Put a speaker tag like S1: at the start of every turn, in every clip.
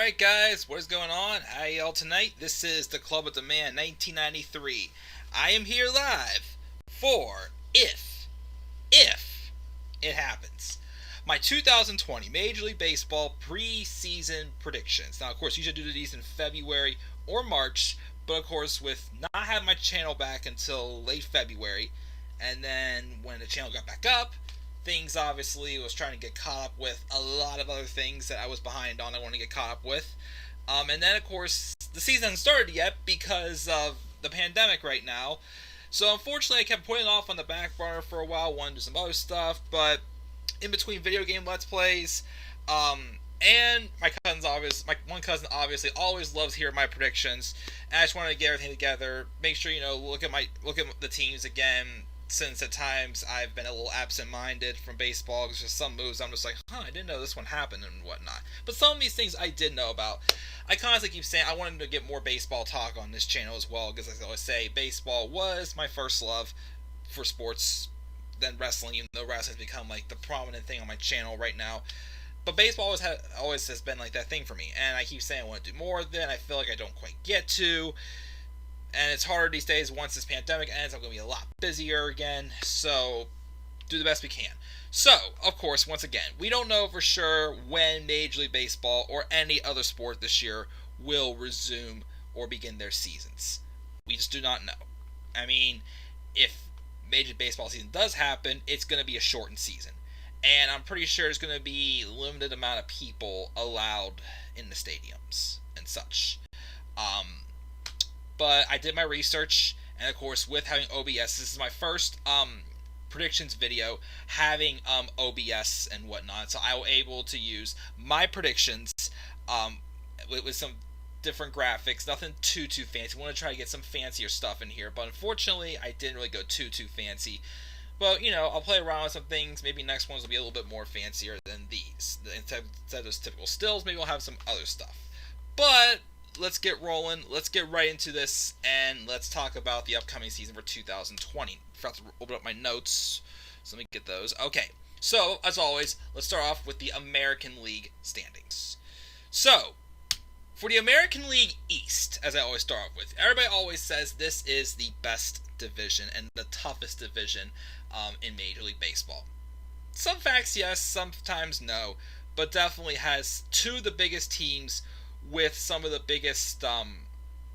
S1: Alright guys, what is going on? How y'all tonight? This is the Club of the Man 1993. I am here live for if it happens. My 2020 Major League Baseball preseason predictions. Now, of course, you should do these in February or March, but of course, with not having my channel back until late February, and then when the channel got back up, things obviously was trying to get caught up with a lot of other things that I was behind on I wanted to get caught up with. And then, of course, the season hasn't started yet because of the pandemic right now. So, unfortunately, I kept putting it off on the back burner for a while, wanted to do some other stuff, but in between video game Let's Plays, and my one cousin obviously always loves hearing my predictions, and I just wanted to get everything together, make sure, look at the teams again, since at times I've been a little absent-minded from baseball, because there's some moves I'm just like, I didn't know this one happened and whatnot. But some of these things I did know about. I constantly keep saying I wanted to get more baseball talk on this channel as well, because as I always say, baseball was my first love for sports, then wrestling, even though wrestling's become like the prominent thing on my channel right now. But baseball always has been like that thing for me, and I keep saying I want to do more of it, and I feel like I don't quite get to. And it's harder these days. Once this pandemic ends, I'm going to be a lot busier again. So, do the best we can. So, of course, once again, we don't know for sure when Major League Baseball or any other sport this year will resume or begin their seasons. We just do not know. I mean, if Major League Baseball season does happen, it's going to be a shortened season. And I'm pretty sure there's going to be a limited amount of people allowed in the stadiums and such. But I did my research, and of course, with having OBS, this is my first predictions video having OBS and whatnot, so I was able to use my predictions with some different graphics, nothing too fancy. I want to try to get some fancier stuff in here, but unfortunately, I didn't really go too fancy. But, I'll play around with some things. Maybe next ones will be a little bit more fancier than these. Instead of those typical stills, maybe we'll have some other stuff. But let's get rolling. Let's get right into this, and let's talk about the upcoming season for 2020. I forgot to open up my notes, so let me get those. Okay, so, as always, let's start off with the American League standings. So, for the American League East, as I always start off with, everybody always says this is the best division and the toughest division in Major League Baseball. Some facts, yes, sometimes no, but definitely has two of the biggest teams with some of the biggest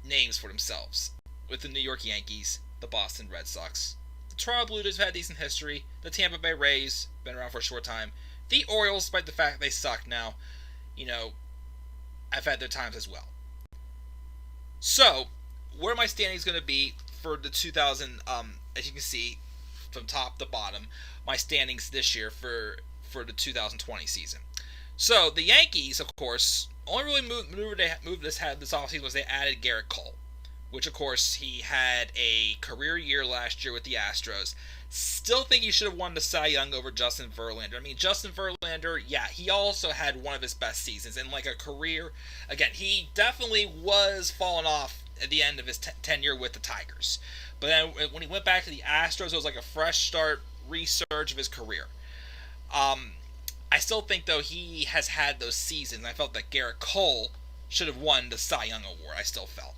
S1: names for themselves, with the New York Yankees, the Boston Red Sox. The Toronto Blue Jays have had decent history. The Tampa Bay Rays, been around for a short time. The Orioles, despite the fact they suck now, have had their times as well. So, where my standings going to be for the 2000, as you can see, from top to bottom, my standings this year for the 2020 season. So, the Yankees, of course, only really maneuver they moved this offseason was they added Garrett Cole, which, of course, he had a career year last year with the Astros. Still think he should have won the Cy Young over Justin Verlander. I mean, Justin Verlander, yeah, he also had one of his best seasons in like a career. Again, he definitely was falling off at the end of his tenure with the Tigers. But then when he went back to the Astros, it was like a fresh start, resurge of his career. I still think, though, he has had those seasons. I felt that Garrett Cole should have won the Cy Young Award. I still felt.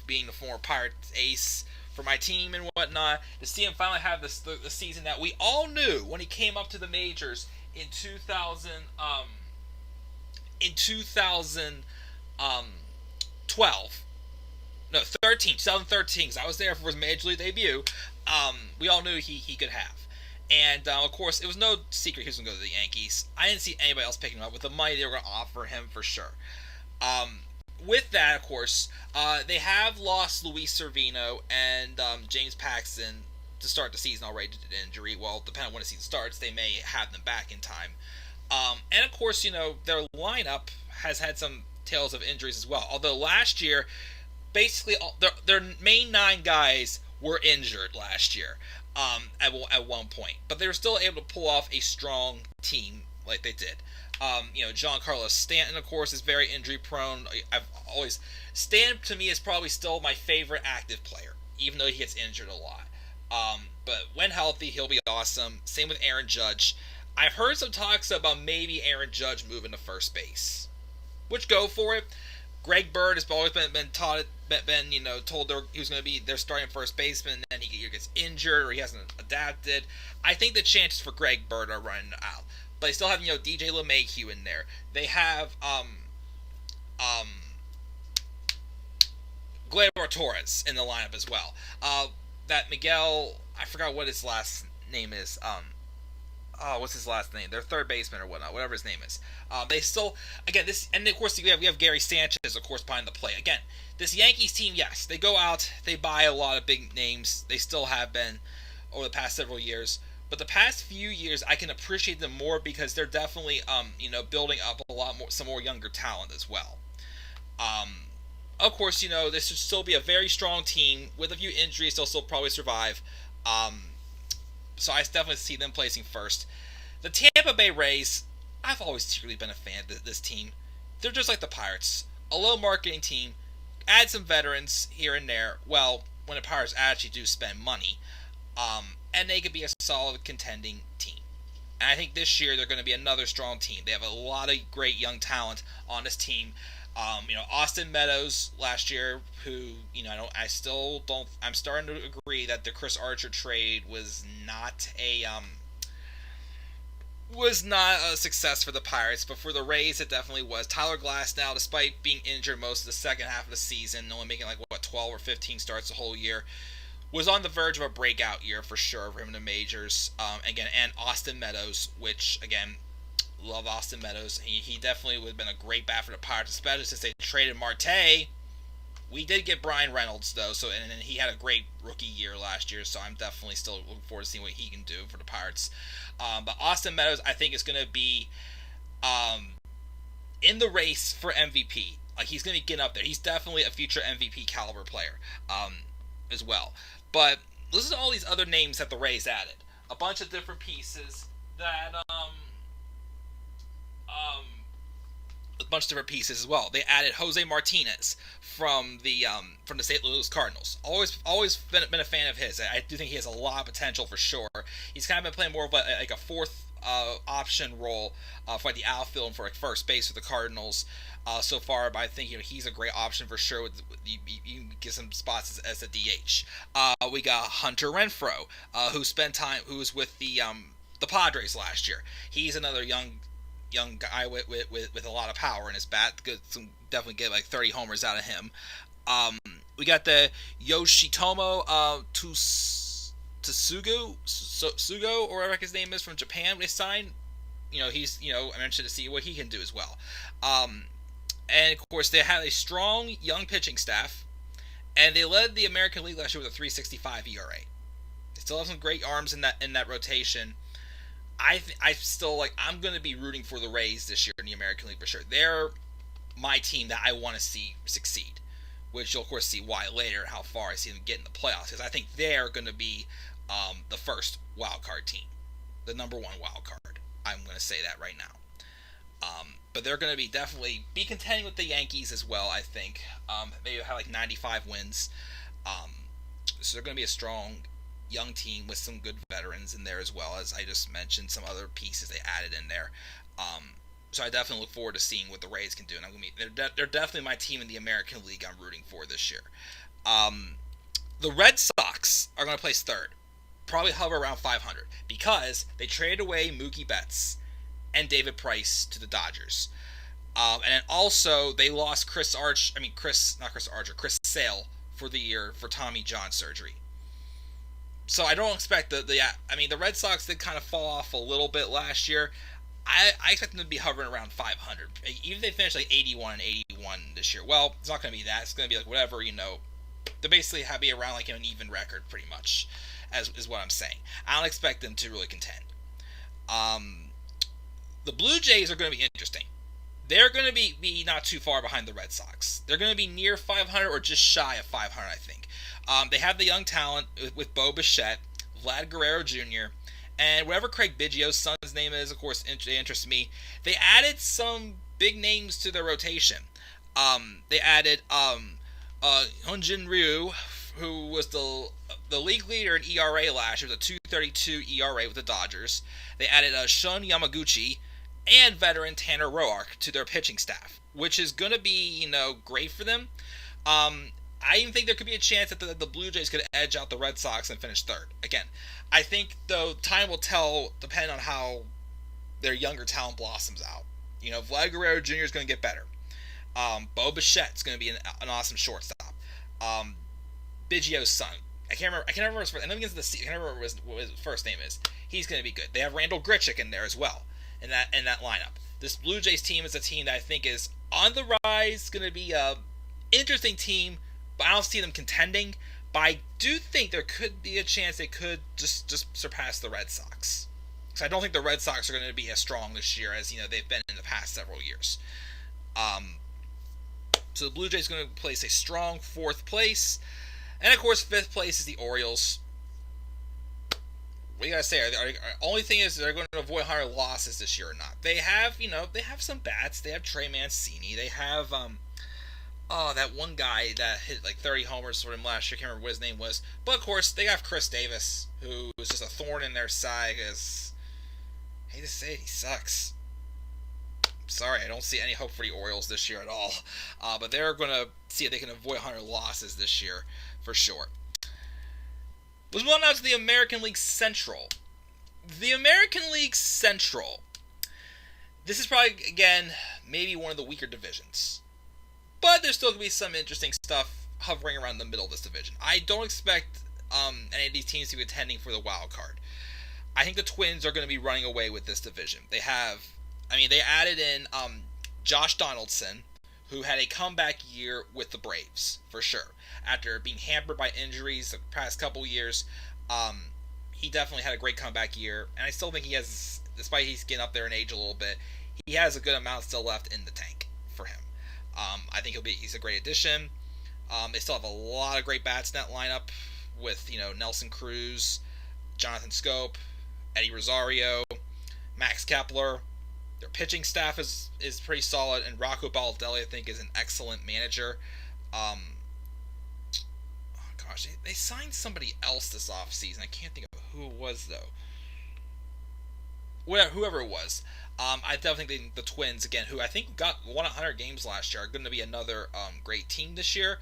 S1: Being the former Pirates ace for my team and whatnot, to see him finally have the season that we all knew when he came up to the majors in 2013, because I was there for his Major League debut. We all knew he could have. And, of course, it was no secret he was going to go to the Yankees. I didn't see anybody else picking him up with the money they were going to offer him for sure. With that, of course, they have lost Luis Cervino and James Paxton to start the season already due to injury. Well, depending on when the season starts, they may have them back in time. And, of course, their lineup has had some tales of injuries as well. Although last year, basically, their main 9 guys were injured last year. At one point, but they were still able to pull off a strong team like they did. Giancarlo Stanton, of course, is very injury prone. Stanton to me is probably still my favorite active player, even though he gets injured a lot. But when healthy, he'll be awesome. Same with Aaron Judge. I've heard some talks about maybe Aaron Judge moving to first base. which go for it. Greg Bird has always been taught told he was going to be their starting first baseman, and then he either gets injured or he hasn't adapted. I think the chances for Greg Bird are running out, but they still have DJ LeMahieu in there. They have um Gleyber Torres in the lineup as well. That Miguel, I forgot what his last name is. What's his last name? Their third baseman or whatnot, whatever his name is. They still, again, this, and of course we have Gary Sanchez, of course, behind the plate. Again, this Yankees team, yes, they go out, they buy a lot of big names. They still have been over the past several years. But the past few years, I can appreciate them more because they're definitely, building up a lot more, some more younger talent as well. Of course, this should still be a very strong team with a few injuries. They'll still probably survive. So I definitely see them placing first. The Tampa Bay Rays, I've always secretly been a fan of this team. They're just like the Pirates, a low marketing team. Add some veterans here and there. Well, when the Pirates actually do spend money, and they could be a solid contending team. And I think this year they're going to be another strong team. They have a lot of great young talent on this team. Austin Meadows last year, who, I'm starting to agree that the Chris Archer trade was not a success for the Pirates, but for the Rays it definitely was. Tyler Glasnow, despite being injured most of the second half of the season, only making 12 or 15 starts the whole year, was on the verge of a breakout year for sure for him in the majors. And Austin Meadows, which, again, love Austin Meadows. He definitely would have been a great bat for the Pirates, especially since they traded Marte. We did get Brian Reynolds, though, and he had a great rookie year last year, so I'm definitely still looking forward to seeing what he can do for the Pirates. But Austin Meadows, I think, is going to be in the race for MVP. He's going to be getting up there. He's definitely a future MVP caliber player as well. But listen to all these other names that the Rays added. A bunch of different pieces that a bunch of different pieces as well. They added Jose Martinez from the St. Louis Cardinals. Always been a fan of his. I do think he has a lot of potential for sure. He's kind of been playing more of a fourth option role for the outfield and for first base for the Cardinals so far. But I think he's a great option for sure. You can get some spots as a DH. We got Hunter Renfroe, who was with the Padres last year. He's another young guy with a lot of power in his bat. Definitely get 30 homers out of him. We got the Yoshitomo Sugo, or whatever his name is, from Japan. They signed. He's I'm interested to see what he can do as well. And of course they have a strong young pitching staff, and they led the American League last year with a 3.65 ERA. They still have some great arms in that rotation. I still I'm going to be rooting for the Rays this year in the American League for sure. They're my team that I want to see succeed, which you'll of course see why later, how far I see them get in the playoffs, because I think they're going to be the first wild card team, the number one wild card. I'm going to say that right now. But they're going to be definitely be contending with the Yankees as well. I think maybe have 95 wins. So they're going to be a strong young team with some good veterans in there, as well as I just mentioned some other pieces they added in there. So I definitely look forward to seeing what the Rays can do, and they're definitely my team in the American League I'm rooting for this year. The Red Sox are going to place third, probably hover around 500, because they traded away Mookie Betts and David Price to the Dodgers. And then also they lost Chris Sale for the year for Tommy John surgery. So I don't expect the Red Sox did kind of fall off a little bit last year. I expect them to be hovering around 500. Even if they finish 81 and 81 this year, well, it's not going to be that. It's going to be whatever, They basically have to be around an even record, pretty much, is what I'm saying. I don't expect them to really contend. The Blue Jays are going to be interesting. They're going to be not too far behind the Red Sox. They're going to be near 500 or just shy of 500, I think. They have the young talent with Bo Bichette, Vlad Guerrero Jr., and whatever Craig Biggio's son's name is, of course, interests me. They added some big names to their rotation. They added Hyunjin Ryu, who was the league leader in ERA last year, with a 2.32 ERA with the Dodgers. They added Shun Yamaguchi, and veteran Tanner Roark to their pitching staff, which is going to be, great for them. I even think there could be a chance that the Blue Jays could edge out the Red Sox and finish third. Again, I think, though, time will tell, depending on how their younger talent blossoms out. Vlad Guerrero Jr. is going to get better. Bo Bichette's going to be an awesome shortstop. Biggio's son. I can't remember his first. I know he begins with the C. I can't remember what his first name is. He's going to be good. They have Randall Grichuk in there as well in that lineup. This Blue Jays team is a team that I think is on the rise. Going to be a interesting team, but I don't see them contending. But I do think there could be a chance they could just surpass the Red Sox. So I don't think the Red Sox are going to be as strong this year as they've been in the past several years. So the Blue Jays are going to place a strong 4th place. And, of course, 5th place is the Orioles. What do you got to say? Only thing is they're going to avoid 100 losses this year or not. They have, they have some bats. They have Trey Mancini. They have, that one guy that hit like 30 homers for him last year. I can't remember what his name was. But, of course, they have Chris Davis, who is just a thorn in their side because, I hate to say it, he sucks. Sorry, I don't see any hope for the Orioles this year at all. But they're going to see if they can avoid 100 losses this year for sure. Let's move on now to the American League Central. The American League Central. This is probably, again, maybe one of the weaker divisions. But there's still going to be some interesting stuff hovering around the middle of this division. I don't expect any of these teams to be contending for the wild card. I think the Twins are going to be running away with this division. They added in Josh Donaldson, who had a comeback year with the Braves, for sure. After being hampered by injuries the past couple years, he definitely had a great comeback year. And I still think he has, despite he's getting up there in age a little bit, he has a good amount still left in the tank for him. I think he's a great addition. They still have a lot of great bats in that lineup with, Nelson Cruz, Jonathan Scope, Eddie Rosario, Max Kepler. Their pitching staff is pretty solid, and Rocco Baldelli, I think, is an excellent manager. They signed somebody else this offseason. I can't think of who it was, though. Whoever it was. I definitely think the Twins, again, who I think won 100 games last year, are going to be another great team this year,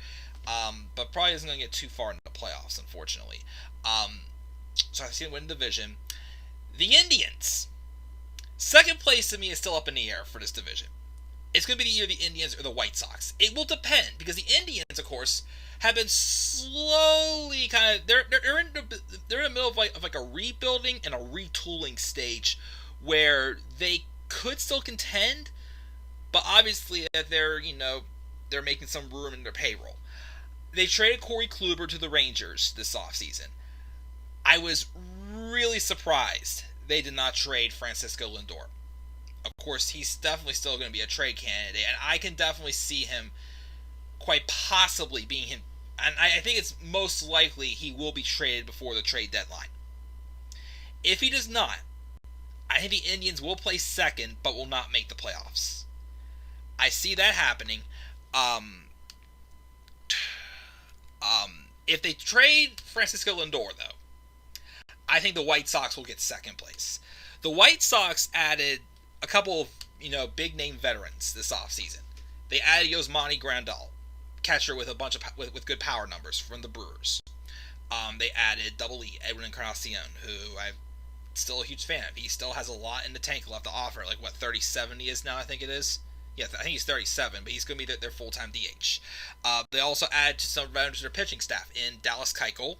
S1: but probably isn't going to get too far into the playoffs, unfortunately. So I see them win the division. The Indians. Second place to me is still up in the air for this division. It's going to be the year the Indians or the White Sox. It will depend, because the Indians, of course, have been slowly kind of they're in the middle of like a rebuilding and a retooling stage where they could still contend, but obviously they're making some room in their payroll. They traded Corey Kluber to the Rangers this offseason. I was really surprised they did not trade Francisco Lindor. Of course, he's definitely still going to be a trade candidate, and I can definitely see him quite possibly being him. And I think it's most likely he will be traded before the trade deadline. If he does not, I think the Indians will place second, but will not make the playoffs. I see that happening. If they trade Francisco Lindor, though, I think the White Sox will get second place. The White Sox added a couple of, big-name veterans this offseason. They added Yasmani Grandal, catcher with a bunch of with good power numbers from the Brewers. They added Double E, Edwin Encarnacion, who I'm still a huge fan of. He still has a lot in the tank left to offer. 37 he is now, I think it is. Yeah, I think he's 37, but he's going to be their full-time DH. They also added to some veterans to their pitching staff in Dallas Keuchel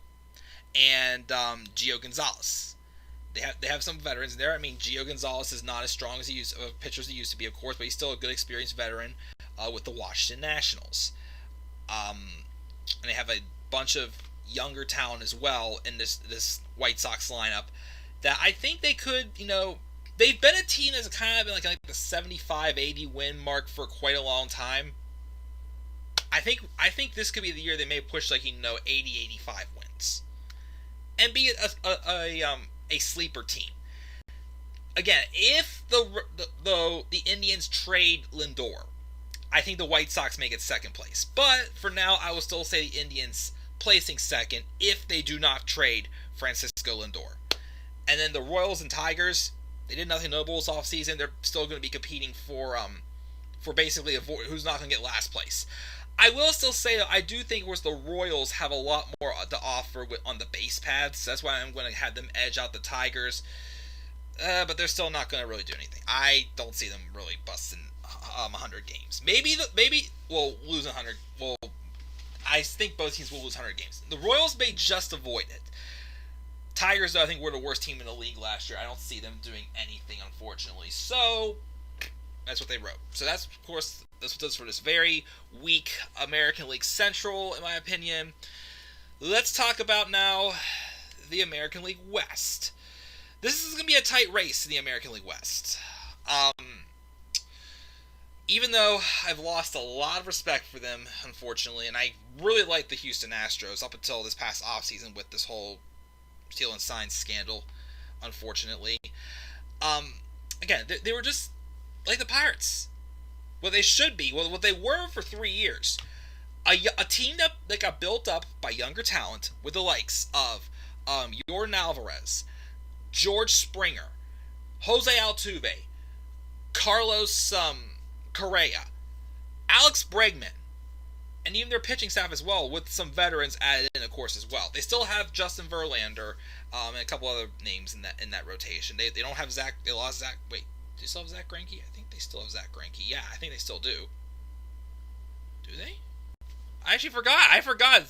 S1: and Gio Gonzalez. They have some veterans in there. Gio Gonzalez is not as strong as pitcher as he used to be, of course, but he's still a good, experienced veteran with the Washington Nationals. And they have a bunch of younger talent as well in this White Sox lineup that I think they could, they've been a team that's kind of been like the 75-80 win mark for quite a long time. I think this could be the year they may push 80-85 wins and be a sleeper team. Again, if the Indians trade Lindor, I think the White Sox may get second place. But for now, I will still say the Indians placing second if they do not trade Francisco Lindor. And then the Royals and Tigers, They did nothing notable this offseason. They're still going to be competing for basically who's not going to get last place. I will still say that I do think the Royals have a lot more to offer on the base paths. That's why I'm going to have them edge out the Tigers. But they're still not going to really do anything. I don't see them really busting 100 games. Maybe we'll lose 100. Well, I think both teams will lose 100 games. The Royals may just avoid it. Tigers, though, I think were the worst team in the league last year. I don't see them doing anything, unfortunately. So that's what they wrote. So that's, of course, that's what does for this very weak American League Central, in my opinion. Let's talk about now the American League West. This is going to be a tight race in the American League West. Even though I've lost a lot of respect for them, unfortunately, and I really liked the Houston Astros up until this past offseason with this whole Steal and Sign scandal, unfortunately. Again, they were just like the Pirates. What they should be, what they were for 3 years. A team that got built up by younger talent with the likes of Yordan Alvarez, George Springer, Jose Altuve, Carlos Correa, Alex Bregman, and even their pitching staff as well, with some veterans added in, of course, as well. They still have Justin Verlander and a couple other names in that rotation. They don't have Zach. They lost Zach. Wait, do they still have Zach Greinke? I think they still have Zach Greinke. Yeah, I think they still do. Do they? I actually forgot. I forgot.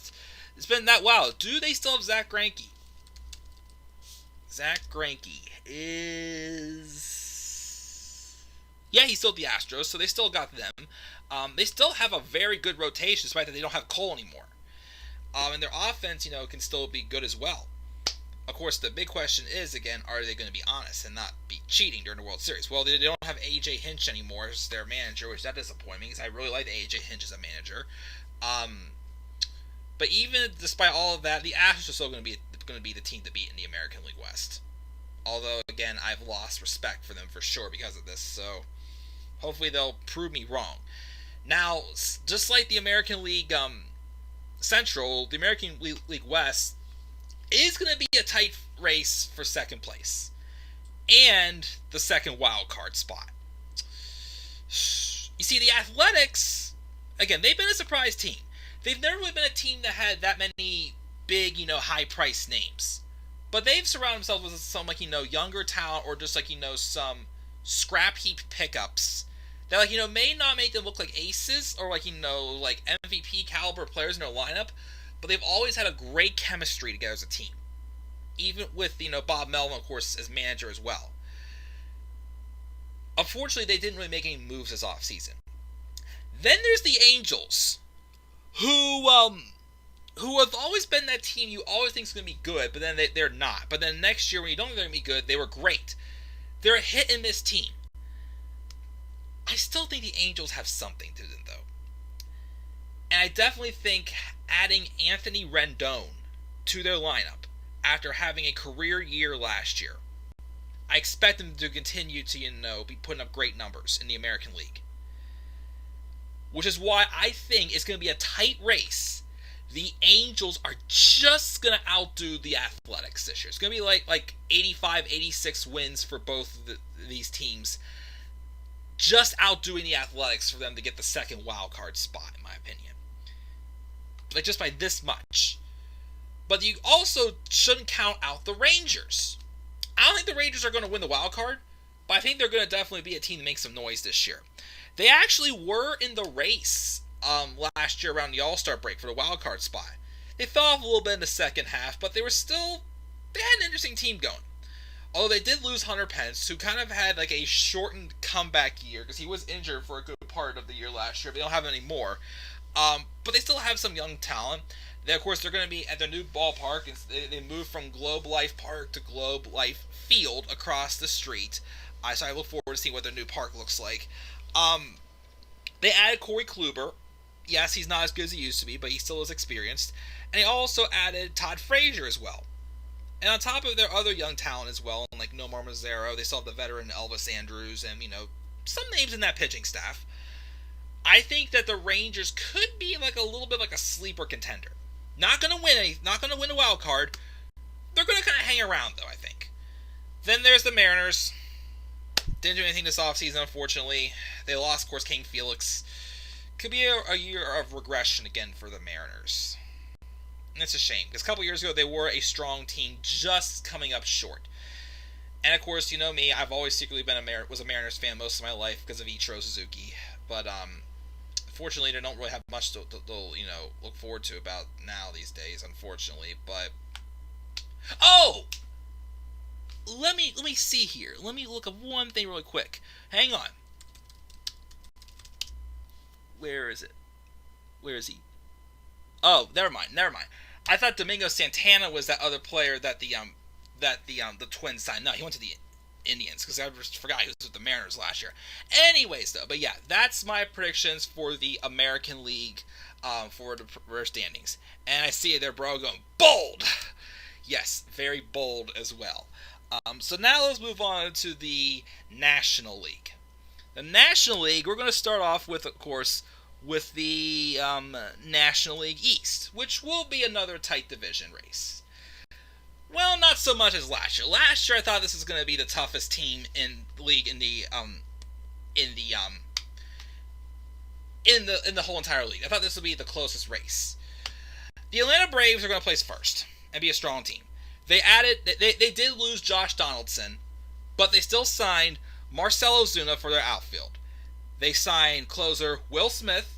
S1: It's been that while. Do they still have Zach Greinke? Zach Greinke is... Yeah, he's still at the Astros, so they still got them. They still have a very good rotation, despite that they don't have Cole anymore. And their offense, can still be good as well. Of course, the big question is, again, are they going to be honest and not be cheating during the World Series? Well, they don't have A.J. Hinch anymore as their manager, which that disappoints me, because I really like A.J. Hinch as a manager. But even despite all of that, the Astros are still going to be the team to beat in the American League West. Although, again, I've lost respect for them for sure because of this, so hopefully they'll prove me wrong. Now, just like the American League Central, the American League West is going to be a tight race for second place and the second wild card spot. You see, the Athletics, again, they've been a surprise team. They've never really been a team that had that many big, high-priced names. But they've surrounded themselves with some, younger talent or just, some scrap heap pickups that, may not make them look like aces or, MVP caliber players in their lineup, but they've always had a great chemistry together as a team. Even with, Bob Melvin, of course, as manager as well. Unfortunately, they didn't really make any moves this offseason. Then there's the Angels, who have always been that team you always think is going to be good, but then they're not. But then next year, when you don't think they're going to be good, they were great. They're a hit-and-miss team. I still think the Angels have something to them, though. And I definitely think adding Anthony Rendon to their lineup after having a career year last year, I expect them to continue to, be putting up great numbers in the American League. Which is why I think it's going to be a tight race. The Angels are just going to outdo the Athletics this year. It's going to be like 85, 86 wins for both of these teams. Just outdoing the Athletics for them to get the second wild card spot, in my opinion. Just by this much. But you also shouldn't count out the Rangers. I don't think the Rangers are going to win the wild card, but I think they're going to definitely be a team to make some noise this year. They actually were in the race last year around the All-Star break for the wild card spot. They fell off a little bit in the second half, but they had an interesting team going. Although they did lose Hunter Pence, who kind of had a shortened comeback year because he was injured for a good part of the year last year. They don't have any more. But they still have some young talent. Of course, they're going to be at their new ballpark. They moved from Globe Life Park to Globe Life Field across the street. So I look forward to seeing what their new park looks like. They added Corey Kluber. Yes, he's not as good as he used to be, but he still is experienced. And they also added Todd Frazier as well. And on top of their other young talent as well, like Nomar Mazaro, they still have the veteran Elvis Andrews and, some names in that pitching staff. I think that the Rangers could be a little bit like a sleeper contender. Not going to win a wild card. They're going to kind of hang around, though, I think. Then there's the Mariners. Didn't do anything this offseason, unfortunately. They lost, of course, King Felix. Could be a year of regression again for the Mariners. And it's a shame, because a couple years ago they were a strong team, just coming up short. And of course, you know me, I've always secretly been was a Mariners fan most of my life because of Ichiro Suzuki. But fortunately, they don't really have much to look forward to about now these days, unfortunately. But let me see here. Let me look up one thing really quick. Hang on. Where is it? Where is he? Oh, never mind. I thought Domingo Santana was that other player that the Twins signed. No, he went to the Indians, because I just forgot he was with the Mariners last year. Anyways, though, but yeah, that's my predictions for the American League for the standings. And I see it there, bro, going bold. Yes, very bold as well. So now let's move on to the National League. The National League, we're going to start off with, of course, with the National League East, which will be another tight division race. Well, not so much as last year. Last year, I thought this was going to be the toughest team in the league in the whole entire league. I thought this would be the closest race. The Atlanta Braves are going to place first and be a strong team. They did lose Josh Donaldson, but they still signed Marcell Ozuna for their outfield. They signed closer Will Smith,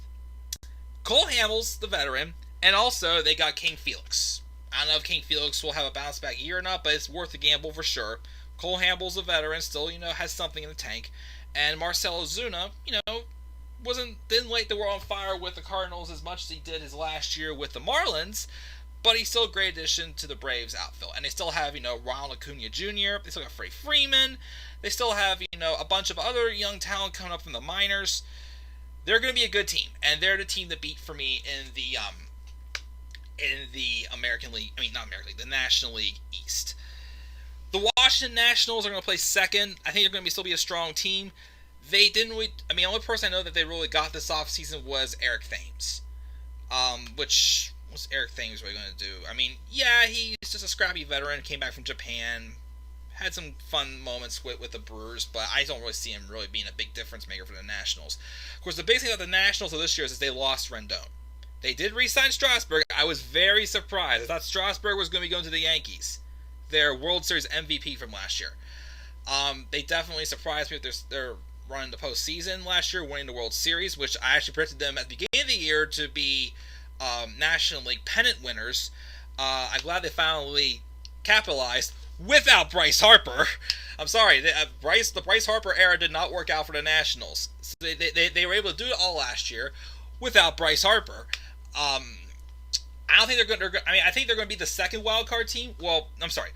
S1: Cole Hamels, the veteran, and also they got King Felix. I don't know if King Felix will have a bounce back year or not, but it's worth a gamble for sure. Cole Hamels, a veteran, still has something in the tank, and Marcell Ozuna, didn't light the world on fire with the Cardinals as much as he did his last year with the Marlins, but he's still a great addition to the Braves outfield. And they still have Ronald Acuna Jr. They still got Freddie Freeman. They still have a bunch of other young talent coming up from the minors. They're going to be a good team, and they're the team to beat for me in the American League. I mean, not American League, the National League East. The Washington Nationals are going to play second. I think they're going to still be a strong team. They didn't really. I mean, the only person I know that they really got this offseason was Eric Thames. Which, what's Eric Thames really going to do? I mean, yeah, he's just a scrappy veteran, came back from Japan, had some fun moments with the Brewers, but I don't really see him really being a big difference maker for the Nationals. Of course, the big thing about the Nationals of this year is they lost Rendon. They did re-sign Strasburg. I was very surprised. I thought Strasburg was going to be going to the Yankees, their World Series MVP from last year. They definitely surprised me with their run in the postseason last year, winning the World Series, which I actually predicted them at the beginning of the year to be National League pennant winners. I'm glad they finally capitalized without Bryce Harper. I'm sorry, the Bryce Harper era did not work out for the Nationals. So they were able to do it all last year without Bryce Harper. I don't think they're going to. I mean, I think they're going to be the second wild card team. Well, I'm sorry,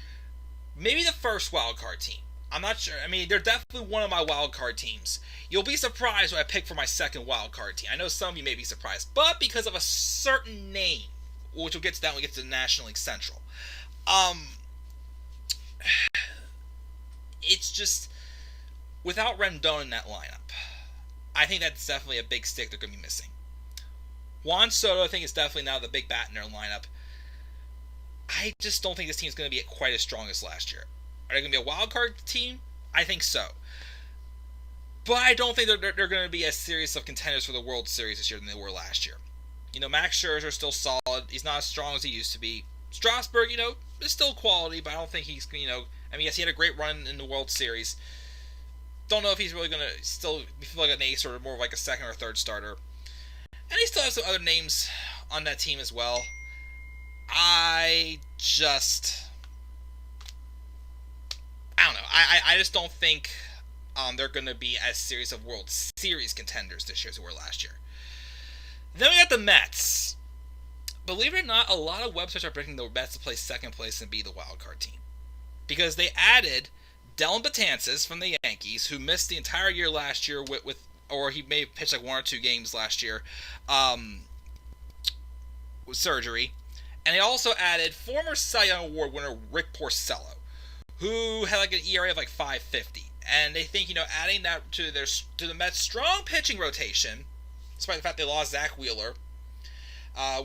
S1: maybe the first wild card team. I'm not sure. I mean, they're definitely one of my wild card teams. You'll be surprised when I pick for my second wild card team. I know some of you may be surprised, but because of a certain name, which we'll get to that when we get to the National League Central. It's just without Rendon in that lineup, I think that's definitely a big stick they're going to be missing. Juan Soto, I think, is definitely now the big bat in their lineup. I just don't think this team's going to be quite as strong as last year. Are they going to be a wild card team? I think so. But I don't think they're going to be as serious of contenders for the World Series this year than they were last year. Max Scherzer still solid. He's not as strong as he used to be. Strasburg, is still quality, but I don't think he's, I mean, yes, he had a great run in the World Series. Don't know if he's really going to still feel like an ace or more like a second or third starter. And he still has some other names on that team as well. I don't know. I just don't think they're going to be as serious of World Series contenders this year as they were last year. Then we got the Mets. Believe it or not, a lot of websites are predicting the Mets to play second place and be the wild card team. Because they added Dellin Betances from the Yankees, who missed the entire year last year or he may have pitched like one or two games last year with surgery. And they also added former Cy Young Award winner Rick Porcello, who had like an ERA of like 5.50. And they think, adding that to the Mets' strong pitching rotation, despite the fact they lost Zach Wheeler,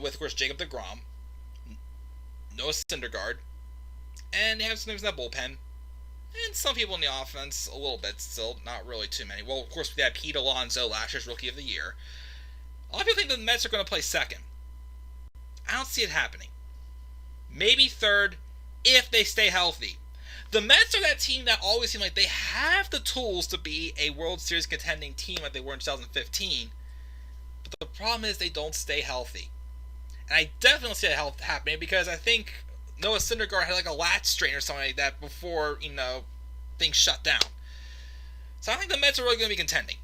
S1: with, of course, Jacob deGrom, Noah Syndergaard, and they have some names in that bullpen. And some people in the offense, a little bit still, not really too many. Well, of course, we had Pete Alonso, last year's Rookie of the Year. A lot of people think the Mets are going to play second. I don't see it happening. Maybe third, if they stay healthy. The Mets are that team that always seem like they have the tools to be a World Series contending team like they were in 2015. But the problem is they don't stay healthy. And I definitely see that happening because I think Noah Syndergaard had like a lat strain or something like that before, things shut down. So I think the Mets are really going to be contending.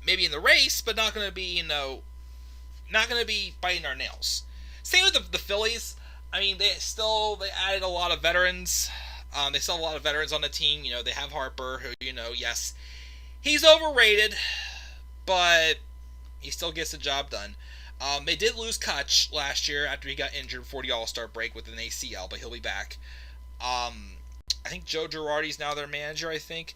S1: Maybe in the race, but not going to be, not going to be biting their nails. Same with the Phillies. I mean, they added a lot of veterans. They still have a lot of veterans on the team. They have Harper, who, yes, he's overrated, but he still gets the job done. They did lose Kutch last year after he got injured before the All-Star break with an ACL, but he'll be back. I think Joe Girardi's now their manager, I think.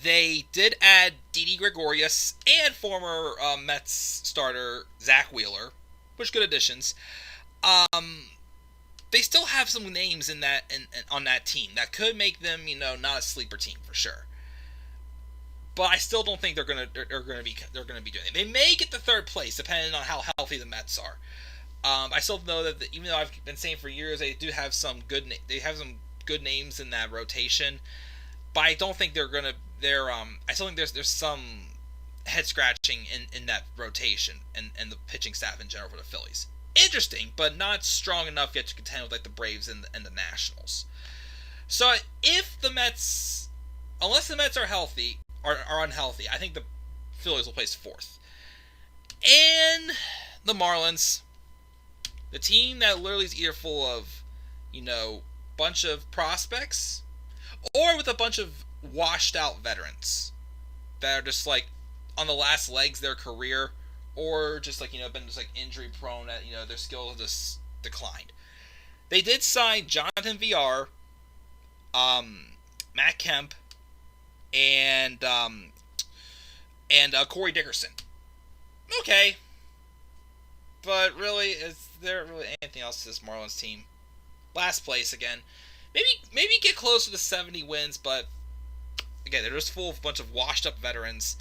S1: They did add Didi Gregorius and former Mets starter Zach Wheeler, which good additions. They still have some names on that team that could make them, not a sleeper team for sure. But I still don't think they're gonna be doing it. They may get to third place depending on how healthy the Mets are. I still know that even though I've been saying for years they do have some good names in that rotation, but I don't think they're gonna. I still think there's some head scratching in that rotation and the pitching staff in general for the Phillies. Interesting, but not strong enough yet to contend with like the Braves and the Nationals. So if the Mets, unless the Mets are healthy, are unhealthy, I think the Phillies will place fourth. And the Marlins, the team that literally is either full of, bunch of prospects, or with a bunch of washed out veterans that are just like on the last legs of their career, or just like been just like injury prone, that their skills have just declined. They did sign Jonathan Villar, Matt Kemp, and Corey Dickerson. Okay, but really, is there really anything else to this Marlins team? Last place again. Maybe get closer to 70 wins, but again, they're just full of a bunch of washed up veterans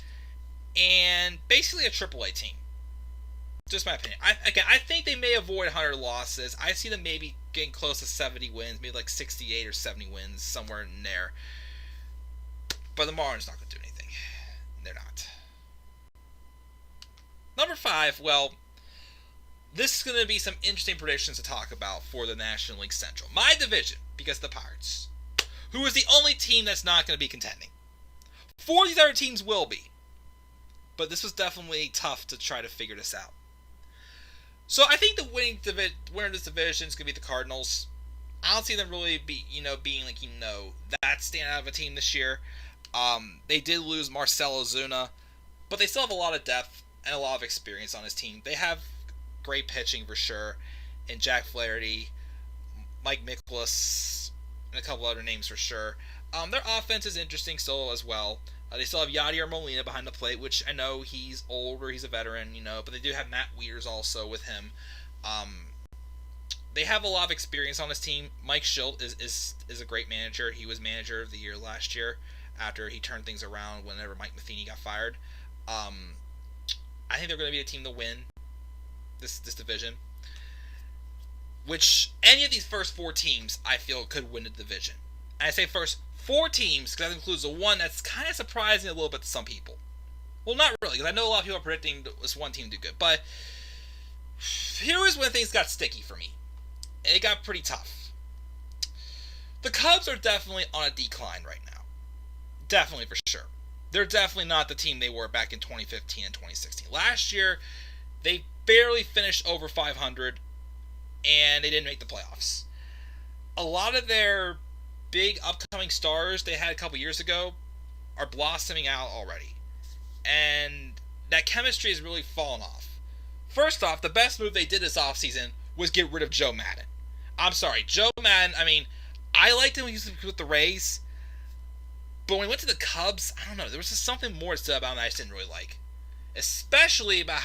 S1: and basically a AAA team. Just my opinion. I think they may avoid 100 losses. I see them maybe getting close to 70 wins, maybe like 68 or 70 wins, somewhere in there. But the Marlins not going to do anything. They're not. Number 5, well, this is going to be some interesting predictions to talk about for the National League Central. My division, because of the Pirates, who is the only team that's not going to be contending. 4 of these other teams will be. But this was definitely tough to try to figure this out. So I think the winner of this division is going to be the Cardinals. I don't see them really being like, that stand out of a team this year. They did lose Marcell Ozuna, but they still have a lot of depth and a lot of experience on his team. They have great pitching for sure, and Jack Flaherty, Mike Mikolas, and a couple other names for sure. Their offense is interesting still as well. They still have Yadier Molina behind the plate, which I know he's older, he's a veteran, but they do have Matt Wieters also with him. They have a lot of experience on this team. Mike Schilt is a great manager. He was manager of the year last year after he turned things around whenever Mike Matheny got fired. I think they're going to be a team to win this division. Which, any of these first 4 teams, I feel, could win the division. And I say first 4 teams, because that includes the one that's kind of surprising a little bit to some people. Well, not really, because I know a lot of people are predicting this one team to do good. But here is when things got sticky for me. And it got pretty tough. The Cubs are definitely on a decline right now. Definitely for sure. They're definitely not the team they were back in 2015 and 2016. Last year, they barely finished over 500, and they didn't make the playoffs. A lot of their big upcoming stars they had a couple years ago are blossoming out already. And that chemistry has really fallen off. First off, the best move they did this offseason was get rid of Joe Madden. I'm sorry, Joe Madden, I liked him when he was with the Rays, but when he went to the Cubs, I don't know, there was just something more said about him that I just didn't really like. Especially about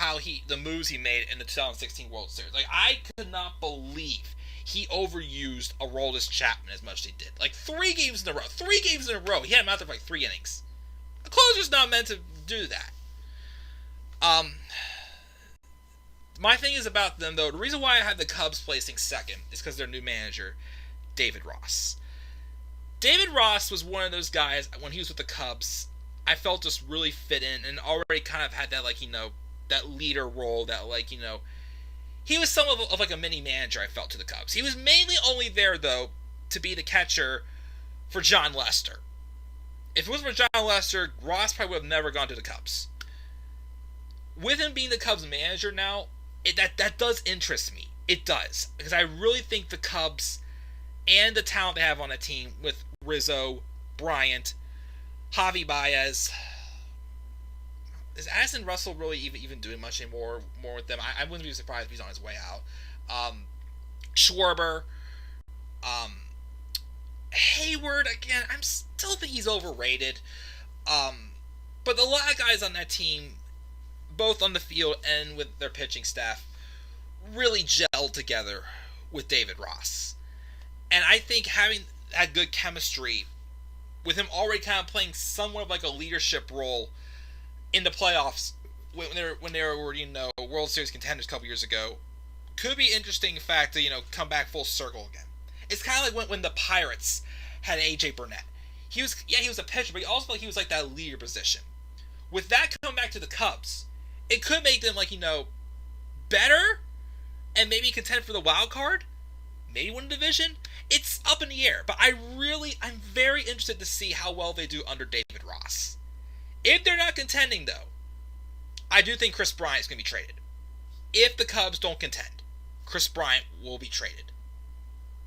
S1: the moves he made in the 2016 World Series. Like, I could not believe he overused Aroldis Chapman as much as he did. Like 3 games in a row. 3 games in a row. He had him out there for like 3 innings. A closer's not meant to do that. My thing is about them, though, the reason why I had the Cubs placing second is because their new manager, David Ross. David Ross was one of those guys, when he was with the Cubs, I felt just really fit in and already kind of had that, like, that leader role, that, like, he was somewhat of like a mini manager, I felt, to the Cubs. He was mainly only there, though, to be the catcher for John Lester. If it wasn't for John Lester, Ross probably would have never gone to the Cubs. With him being the Cubs manager now, that does interest me. It does. Because I really think the Cubs and the talent they have on that team with Rizzo, Bryant, Javi Baez. Is Addison Russell really even doing much anymore more with them? I wouldn't be surprised if he's on his way out. Schwarber. Hayward, again, I still think he's overrated. But a lot of guys on that team, both on the field and with their pitching staff, really gelled together with David Ross. And I think having that good chemistry, with him already kind of playing somewhat of like a leadership role in the playoffs when they were World Series contenders a couple years ago, could be interesting fact to come back full circle again. It's kind of like when the Pirates had AJ Burnett. He was a pitcher, but he also he was like that leader position. With that coming back to the Cubs, it could make them better and maybe contend for the wild card, maybe win the division. It's up in the air, but I'm very interested to see how well they do under David Ross. If they're not contending, though, I do think Chris Bryant is going to be traded. If the Cubs don't contend, Chris Bryant will be traded.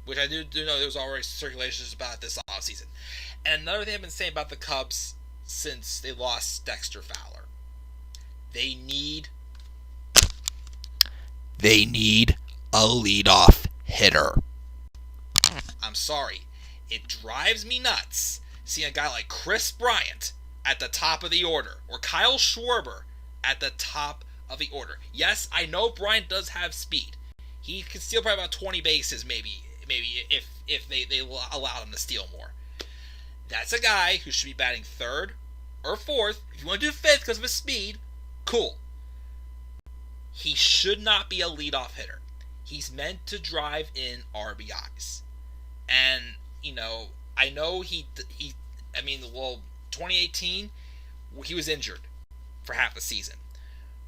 S1: Which I do know there was already circulations about this offseason. And another thing I've been saying about the Cubs since they lost Dexter Fowler. They need a leadoff hitter. I'm sorry. It drives me nuts seeing a guy like Chris Bryant at the top of the order, or Kyle Schwarber at the top of the order. Yes, I know Bryant does have speed. He could steal probably about 20 bases, maybe if they allow him to steal more. That's a guy who should be batting third or fourth. If you want to do fifth because of his speed, cool. He should not be a leadoff hitter. He's meant to drive in RBIs. And, I know 2018, he was injured for half the season.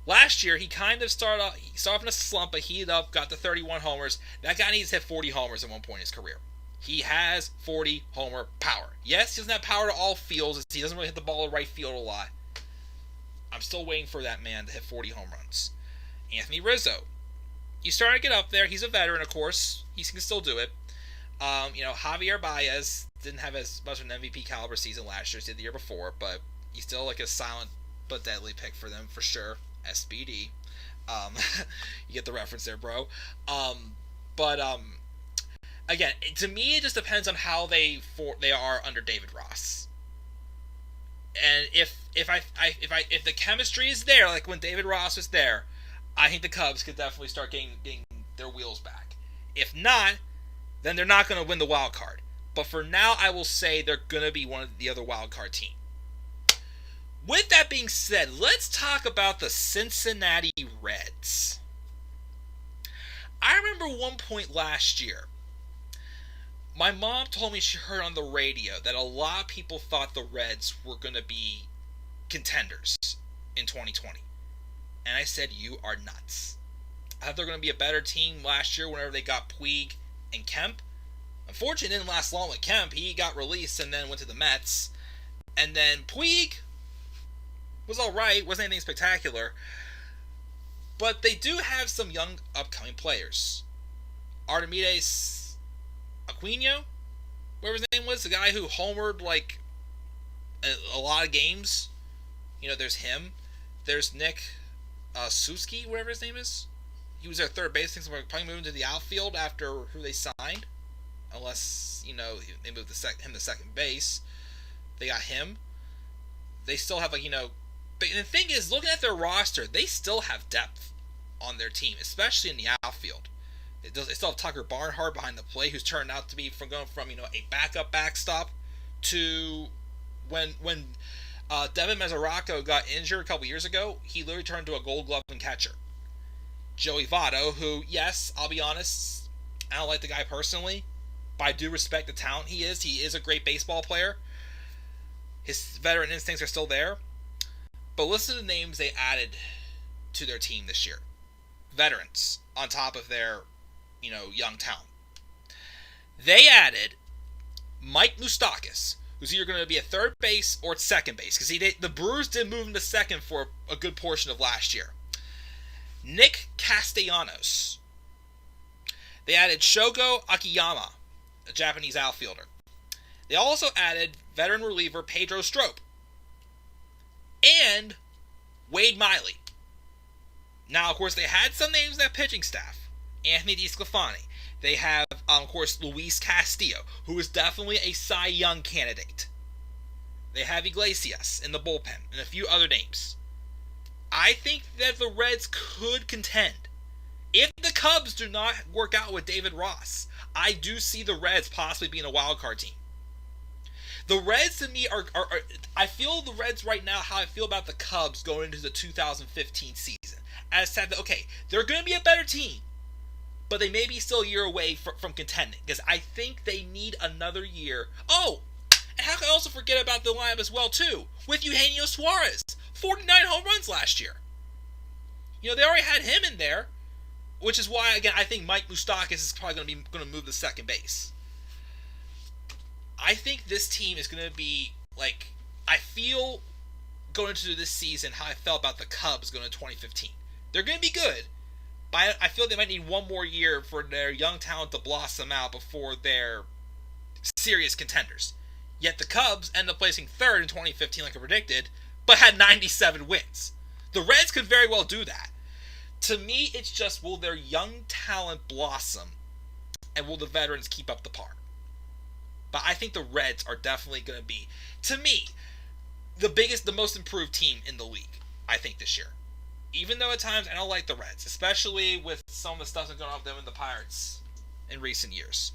S1: Last year, he kind of started off in a slump, but heated up, got to 31 homers. That guy needs to hit 40 homers at one point in his career. He has 40 homer power. Yes, he doesn't have power to all fields. He doesn't really hit the ball to right field a lot. I'm still waiting for that man to hit 40 home runs. Anthony Rizzo. He's starting to get up there. He's a veteran, of course. He can still do it. Javier Baez didn't have as much of an MVP caliber season last year as he did the year before, but he's still a silent but deadly pick for them, for sure. SBD. You get the reference there, bro. Again, to me, it just depends on how they are under David Ross. And if the chemistry is there, like when David Ross was there, I think the Cubs could definitely start getting their wheels back. If not, then they're not going to win the wild card. But for now, I will say they're going to be one of the other wild card team. With that being said, let's talk about the Cincinnati Reds. I remember one point last year, my mom told me she heard on the radio that a lot of people thought the Reds were going to be contenders in 2020. And I said, you are nuts. I thought they were going to be a better team last year whenever they got Puig and Kemp. Unfortunately, it didn't last long with Kemp. He got released and then went to the Mets. And then Puig was alright, wasn't anything spectacular. But they do have some young upcoming players. Artemides Aquino, whatever his name was, the guy who homered a lot of games. There's him. There's Nick Suski, whatever his name is. He was their third baseman, so we're probably moving to the outfield after who they signed. Unless, they moved him to second base. They got him. They still have, But the thing is, looking at their roster, they still have depth on their team, especially in the outfield. They still have Tucker Barnhart behind the plate, who's turned out to be going from a backup backstop to when Devin Mesoraco got injured a couple years ago, he literally turned into a Gold Glove and catcher. Joey Votto, who, yes, I'll be honest, I don't like the guy personally, but I do respect the talent he is. He is a great baseball player. His veteran instincts are still there. But listen to the names they added to their team this year. Veterans on top of their, young talent. They added Mike Moustakas, who's either going to be at third base or at second base, because the Brewers did move him to second for a good portion of last year. Nick Castellanos. They added Shogo Akiyama, a Japanese outfielder. They also added veteran reliever Pedro Strop and Wade Miley. Now, of course, they had some names in that pitching staff. Anthony DeSclafani. They have, of course, Luis Castillo, who is definitely a Cy Young candidate. They have Iglesias in the bullpen and a few other names. I think that the Reds could contend. If the Cubs do not work out with David Ross, I do see the Reds possibly being a wild card team. The Reds, to me, are I feel the Reds right now how I feel about the Cubs going into the 2015 season. As said, okay, they're going to be a better team, but they may be still a year away from contending, because I think they need another year. Oh, and how can I also forget about the lineup as well, too, with Eugenio Suarez. 49 home runs last year. They already had him in there, which is why, again, I think Mike Moustakas is probably going to move to second base. I think this team is going to be, I feel going into this season how I felt about the Cubs going into 2015. They're going to be good, but I feel they might need one more year for their young talent to blossom out before they're serious contenders. Yet the Cubs end up placing third in 2015 like I predicted, but had 97 wins. The Reds could very well do that. To me, it's just, will their young talent blossom, and will the veterans keep up the par? But I think the Reds are definitely going to be, to me, the most improved team in the league, I think, this year. Even though at times I don't like the Reds, especially with some of the stuff that's going on with them and the Pirates in recent years.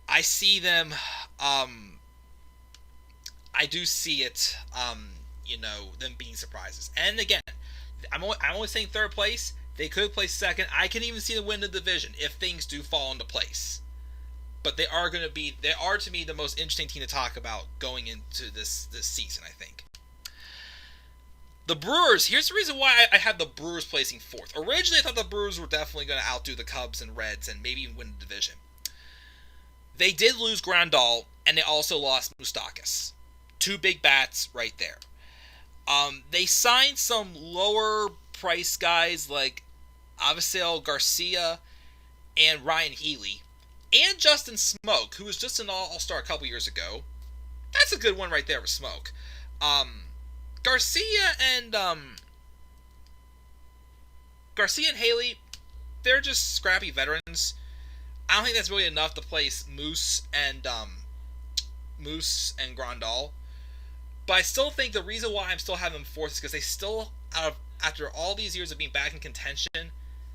S1: I see them, I do see it, them being surprises. And again, I'm only saying third place. They could place second. I can even see them win the division if things do fall into place. But they are to me the most interesting team to talk about going into this season, I think. The Brewers, here's the reason why I had the Brewers placing fourth. Originally, I thought the Brewers were definitely going to outdo the Cubs and Reds and maybe even win the division. They did lose Grandal, and they also lost Moustakas. Two big bats right there. They signed some lower price guys like Avisail Garcia and Ryan Healy, and Justin Smoke, who was just an all-star a couple years ago. That's a good one right there with Smoke. Garcia and Haley, they're just scrappy veterans. I don't think that's really enough to place Moose and Grandal. But I still think the reason why I'm still having them fourth is because they still, after all these years of being back in contention,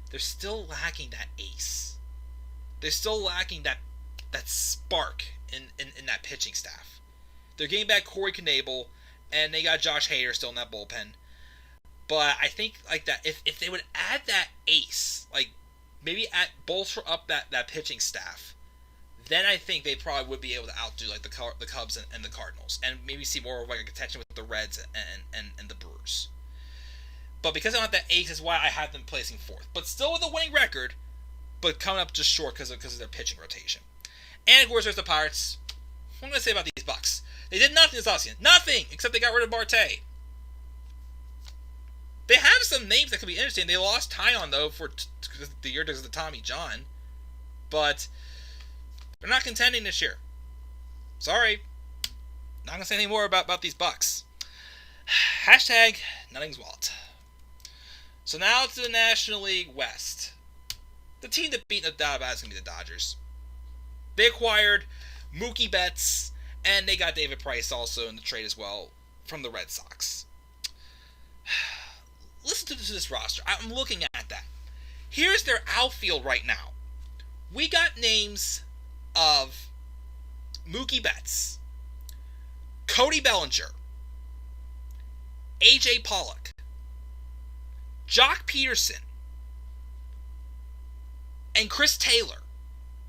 S1: they're still lacking that ace. They're still lacking that spark in that pitching staff. They're getting back Corey Knebel, and they got Josh Hader still in that bullpen. But I think that if they would add that ace, maybe bolster up that pitching staff, then I think they probably would be able to outdo the Cubs and the Cardinals, and maybe see more of a contention with the Reds and the Brewers. But because I don't have that ace, is why I have them placing fourth. But still with a winning record, but coming up just short because of their pitching rotation. And of course, there's the Pirates. What am I going to say about these Bucks? They did nothing this offseason. Nothing! Except they got rid of Marte. They have some names that could be interesting. They lost Tyon, though, for the year because of the Tommy John. But they're not contending this year. Sorry. Not going to say anything more about these Bucks. Hashtag Nothing's Walt. So now to the National League West. The team that beat the Dodgers is going to be the Dodgers. They acquired Mookie Betts, and they got David Price also in the trade as well from the Red Sox. Listen to this roster. I'm looking at that. Here's their outfield right now. We got names of Mookie Betts, Cody Bellinger, A.J. Pollock, Jock Peterson, and Chris Taylor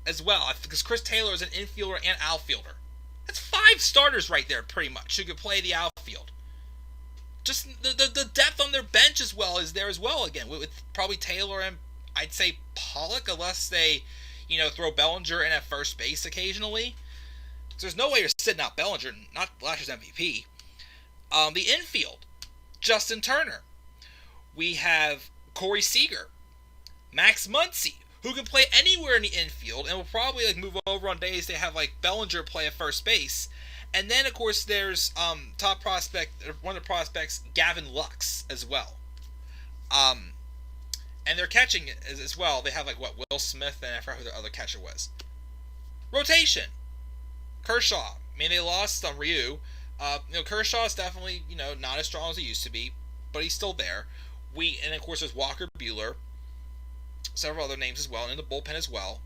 S1: as well, because Chris Taylor is an infielder and outfielder. That's 5 starters right there, pretty much, who could play the outfield. Just the depth on their bench as well is there as well, again, with probably Taylor and, I'd say, Pollock, unless they, throw Bellinger in at first base occasionally. There's no way you're sitting out Bellinger, not last year's MVP. The infield, Justin Turner. We have Corey Seager, Max Muncy, who can play anywhere in the infield and will probably move over on days they have Bellinger play at first base. And then, of course, there's top prospect, one of the prospects, Gavin Lux, as well. And they're catching as well. They have Will Smith, and I forgot who the other catcher was. Rotation, Kershaw. I mean, they lost on Ryu. Kershaw is definitely not as strong as he used to be, but he's still there. And of course there's Walker Buehler, several other names as well, and in the bullpen as well.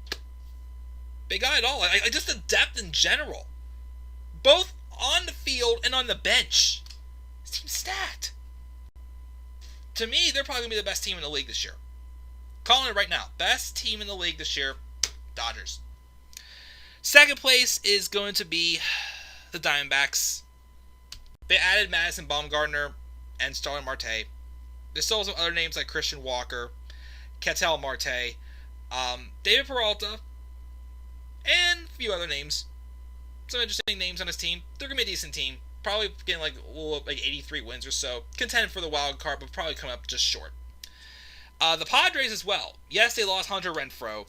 S1: Big guy at all. Just the depth in general, both on the field and on the bench. This team's stacked. To me, they're probably gonna be the best team in the league this year. Calling it right now, best team in the league this year, Dodgers. Second place is going to be the Diamondbacks. They added Madison Bumgarner and Starling Marte. There's still some other names like Christian Walker, Ketel Marte, David Peralta, and a few other names. Some interesting names on this team. They're going to be a decent team. Probably getting 83 wins or so. Contend for the wild card, but probably come up just short. The Padres as well. Yes, they lost Hunter Renfroe.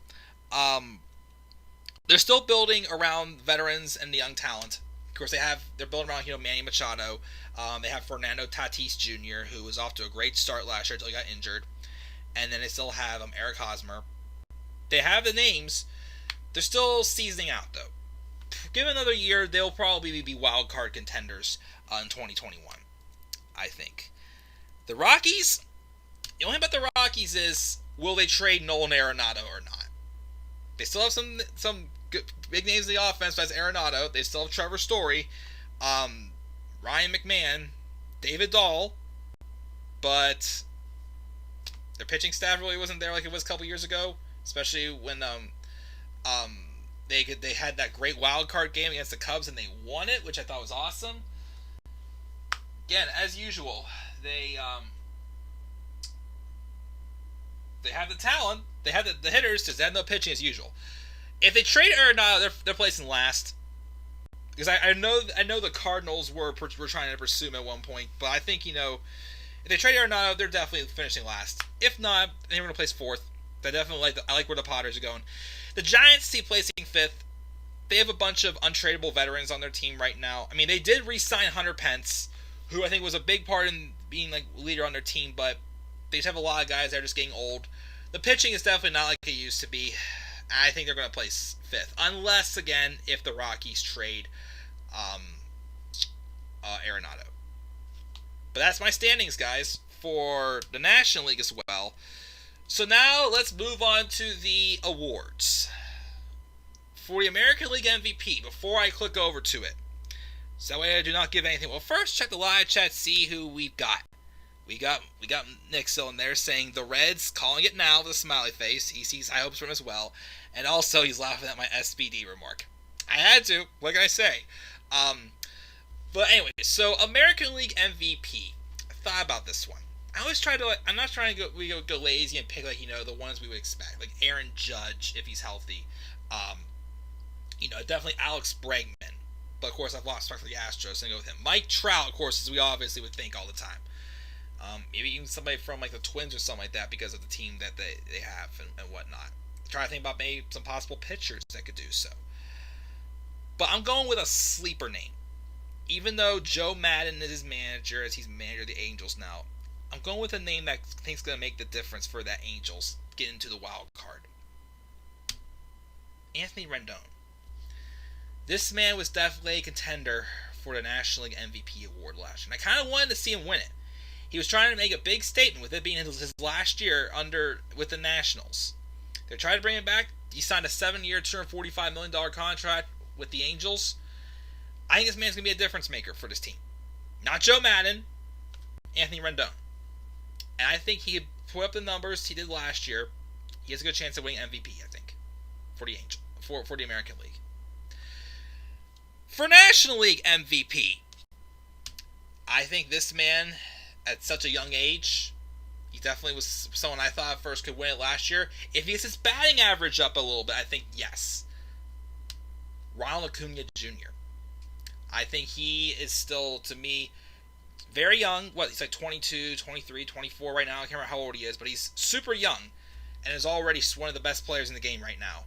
S1: They're still building around veterans and the young talent. Of course, they're building around Manny Machado. They have Fernando Tatis Jr., who was off to a great start last year until he got injured. And then they still have Eric Hosmer. They have the names. They're still seasoning out, though. Give it another year, they'll probably be wild card contenders in 2021, I think. The Rockies, the only thing about the Rockies is, will they trade Nolan Arenado or not? They still have some good, big names in the offense, besides Arenado. They still have Trevor Story, Ryan McMahon, David Dahl, but their pitching staff really wasn't there like it was a couple years ago, especially when they had that great wild card game against the Cubs and they won it, which I thought was awesome. Again, as usual, they have the talent, they have the hitters, just they have no pitching as usual. If they trade Arenado, they're placing last. Because I know the Cardinals were trying to pursue him at one point, but I think if they trade Arenado, they're definitely finishing last. If not, they're going to place fourth. I definitely like where the Padres are going. The Giants see placing fifth. They have a bunch of untradeable veterans on their team right now. I mean, they did re-sign Hunter Pence, who I think was a big part in being leader on their team, but they just have a lot of guys that are just getting old. The pitching is definitely not like it used to be. I think they're going to place fifth, unless again if the Rockies trade Arenado. But that's my standings, guys, for the National League as well. So now let's move on to the awards. For the American League MVP, before I click over to it, so that way I do not give anything. Well, first check the live chat, see who we've got. We got Nick still in there saying the Reds, calling it now with a smiley face. He sees high hopes for him as well. And also he's laughing at my SBD remark. I had to. What can I say? But anyway, so American League MVP. I thought about this one. I always try to, I'm not trying to go lazy and pick the ones we would expect. Like Aaron Judge, if he's healthy. Definitely Alex Bregman. But of course I've lost respect for the Astros, so I go with him. Mike Trout, of course, as we obviously would think all the time. Maybe even somebody from the Twins or something like that because of the team that they have and whatnot. Trying to think about maybe some possible pitchers that could do so. But I'm going with a sleeper name. Even though Joe Madden is his manager, as he's manager of the Angels now, I'm going with a name that I think is going to make the difference for that Angels get into the wild card. Anthony Rendon. This man was definitely a contender for the National League MVP award last year. And I kind of wanted to see him win it. He was trying to make a big statement with it being his last year with the Nationals. They're trying to bring him back. He signed a 7-year, $245 million contract with the Angels. I think this man's going to be a difference maker for this team. Not Joe Madden, Anthony Rendon. And I think he could put up the numbers he did last year. He has a good chance of winning MVP, I think, for the for the American League. For National League MVP, I think this man, at such a young age, he definitely was someone I thought at first could win it last year. If he gets his batting average up a little bit, I think yes. Ronald Acuna Jr. I think he is still, to me, very young. He's like 22, 23, 24 right now. I can't remember how old he is, but he's super young and is already one of the best players in the game right now.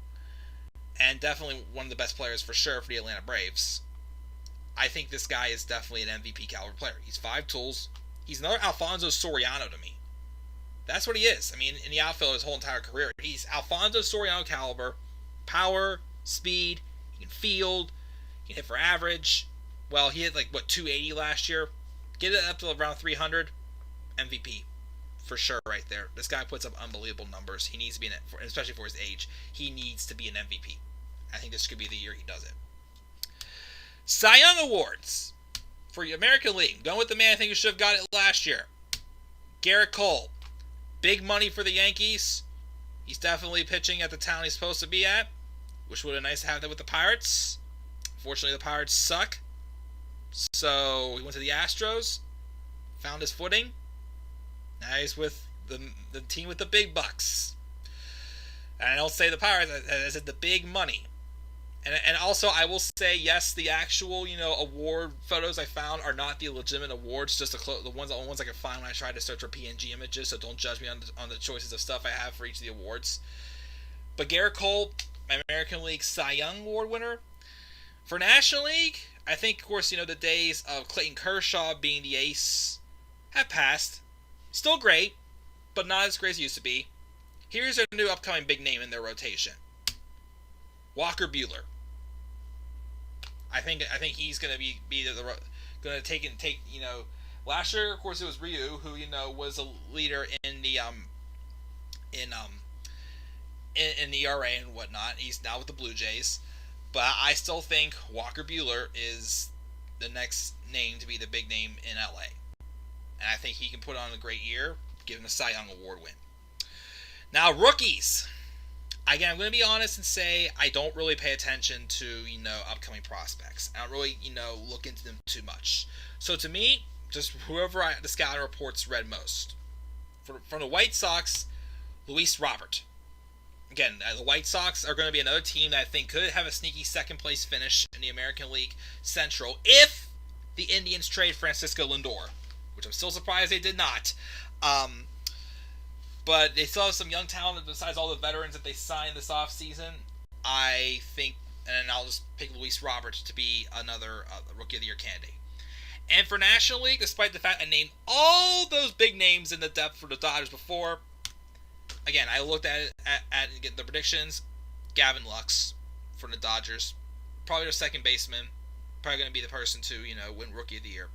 S1: And definitely one of the best players for sure for the Atlanta Braves. I think this guy is definitely an MVP caliber player. He's 5 tools. He's another Alfonso Soriano to me. That's what he is. I mean, in the outfield his whole entire career, he's Alfonso Soriano caliber. Power, speed, he can field, he can hit for average. Well, he hit 280 last year. Get it up to around 300, MVP. For sure right there. This guy puts up unbelievable numbers. He needs to be especially for his age, he needs to be an MVP. I think this could be the year he does it. Cy Young Awards for the American League. Going with the man I think who should have got it last year. Garrett Cole. Big money for the Yankees. He's definitely pitching at the town he's supposed to be at. Which would have been nice to have that with the Pirates. Unfortunately, the Pirates suck. So he went to the Astros. Found his footing. Now he's with the team with the big bucks. And I don't say the Pirates, I said the big money. And also, I will say, yes, the actual, award photos I found are not the legitimate awards, just the only ones I could find when I tried to search for PNG images, so don't judge me on the choices of stuff I have for each of the awards. But Garrett Cole, American League Cy Young Award winner. For National League, I think, of course, the days of Clayton Kershaw being the ace have passed. Still great, but not as great as it used to be. Here's a new upcoming big name in their rotation. Walker Buehler. I think he's going to be going to take. Last year, of course, it was Ryu who was a leader in the in the ERA and whatnot. He's now with the Blue Jays, but I still think Walker Buehler is the next name to be the big name in LA, and I think he can put on a great year, give him a Cy Young Award win. Now rookies. Again, I'm going to be honest and say I don't really pay attention to, upcoming prospects. I don't really, look into them too much. So to me, just whoever the scouting reports read most. From the White Sox, Luis Robert. Again, the White Sox are going to be another team that I think could have a sneaky second place finish in the American League Central if the Indians trade Francisco Lindor, which I'm still surprised they did not. But they still have some young talent besides all the veterans that they signed this offseason. I think, and I'll just pick Luis Roberts to be another Rookie of the Year candidate. And for National League, despite the fact I named all those big names in the depth for the Dodgers before, again, I looked at it at the predictions. Gavin Lux for the Dodgers, probably their second baseman, probably going to be the person to win Rookie of the Year.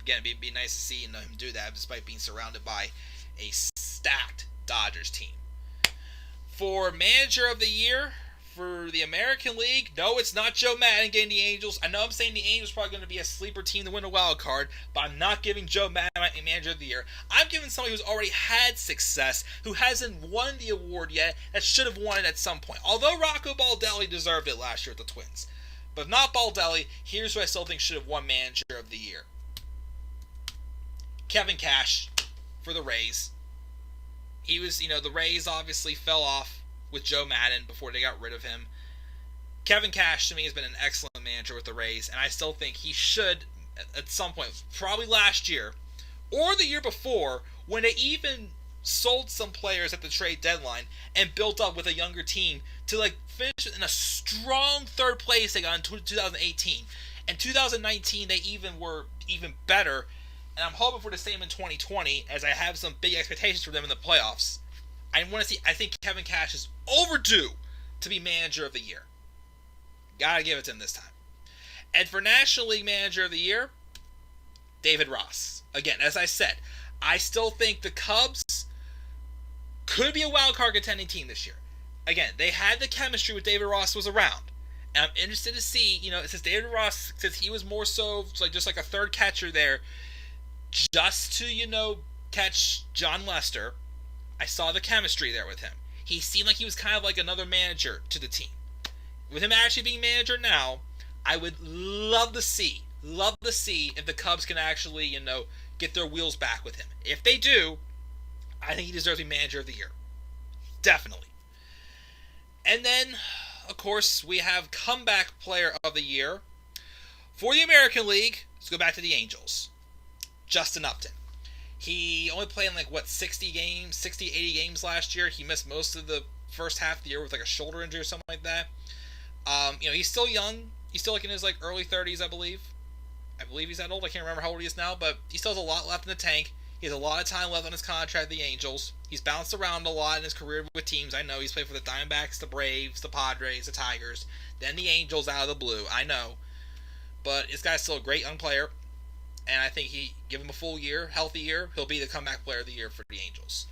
S1: Again, it'd be nice to see him do that, despite being surrounded by a stacked Dodgers team. For Manager of the Year for the American League, no, it's not Joe Madden getting the Angels. I know I'm saying the Angels are probably going to be a sleeper team to win a wild card, but I'm not giving Joe Madden Manager of the Year. I'm giving somebody who's already had success, who hasn't won the award yet, that should have won it at some point. Although Rocco Baldelli deserved it last year with the Twins. But if not Baldelli, here's who I still think should have won Manager of the Year. Kevin Cash for the Rays. He was, the Rays obviously fell off with Joe Madden before they got rid of him. Kevin Cash, to me, has been an excellent manager with the Rays, and I still think he should, at some point, probably last year, or the year before, when they even sold some players at the trade deadline and built up with a younger team to, finish in a strong third place they got in 2018. In 2019, they were even better. And I'm hoping for the same in 2020, as I have some big expectations for them in the playoffs. I think Kevin Cash is overdue to be Manager of the Year. Gotta give it to him this time. And for National League Manager of the Year, David Ross. Again, as I said, I still think the Cubs could be a wild card contending team this year. Again, they had the chemistry with David Ross was around. And I'm interested to see, since David Ross, since he was more so like just like a third catcher there, just to, catch John Lester, I saw the chemistry there with him. He seemed like he was kind of like another manager to the team. With him actually being manager now, I would love to see if the Cubs can actually, get their wheels back with him. If they do, I think he deserves to be manager of the year. Definitely. And then, of course, we have comeback player of the year. For the American League, let's go back to the Angels. Justin Upton. He only played in 60 games, 60, 80 games last year. He missed most of the first half of the year with a shoulder injury or something like that. He's still young. He's still in his early 30s, I believe. I believe he's that old. I can't remember how old he is now, but he still has a lot left in the tank. He has a lot of time left on his contract with the Angels. He's bounced around a lot in his career with teams. I know he's played for the Diamondbacks, the Braves, the Padres, the Tigers, then the Angels out of the blue. I know. But this guy's still a great young player. And I think give him a full year, healthy year, he'll be the comeback player of the year for the Angels.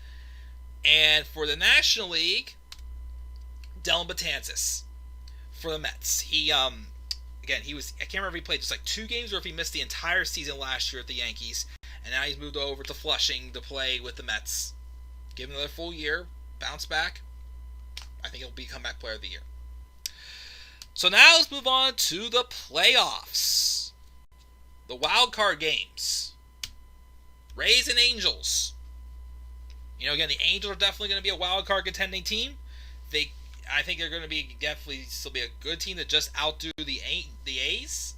S1: And for the National League, Dellin Betances for the Mets. He I can't remember if he played just 2 games or if he missed the entire season last year at the Yankees. And now he's moved over to Flushing to play with the Mets. Give him another full year, bounce back. I think he'll be comeback player of the year. So now let's move on to the playoffs. The wild card games. Rays and Angels. Again, the Angels are definitely going to be a wild card contending team. I think they're going to be definitely still be a good team to just outdo the A's.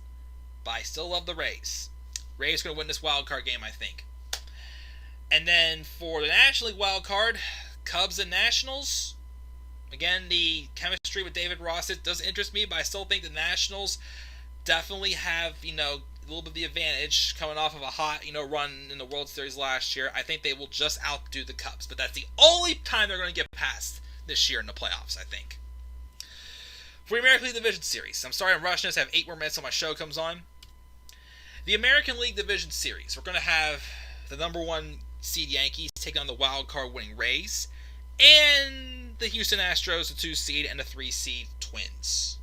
S1: But I still love the Rays. Rays are going to win this wild card game, I think. And then for the National League wild card, Cubs and Nationals. Again, the chemistry with David Ross does interest me, but I still think the Nationals definitely have, a little bit of the advantage coming off of a hot, run in the World Series last year. I think they will just outdo the Cubs, but that's the only time they're going to get past this year in the playoffs, I think. For the American League Division Series, I'm sorry I'm rushing this. I have 8 more minutes till my show comes on. The American League Division Series, we're going to have the number 1 seed Yankees taking on the wild card winning Rays, and the Houston Astros, the 2 seed, and the 3 seed Twins.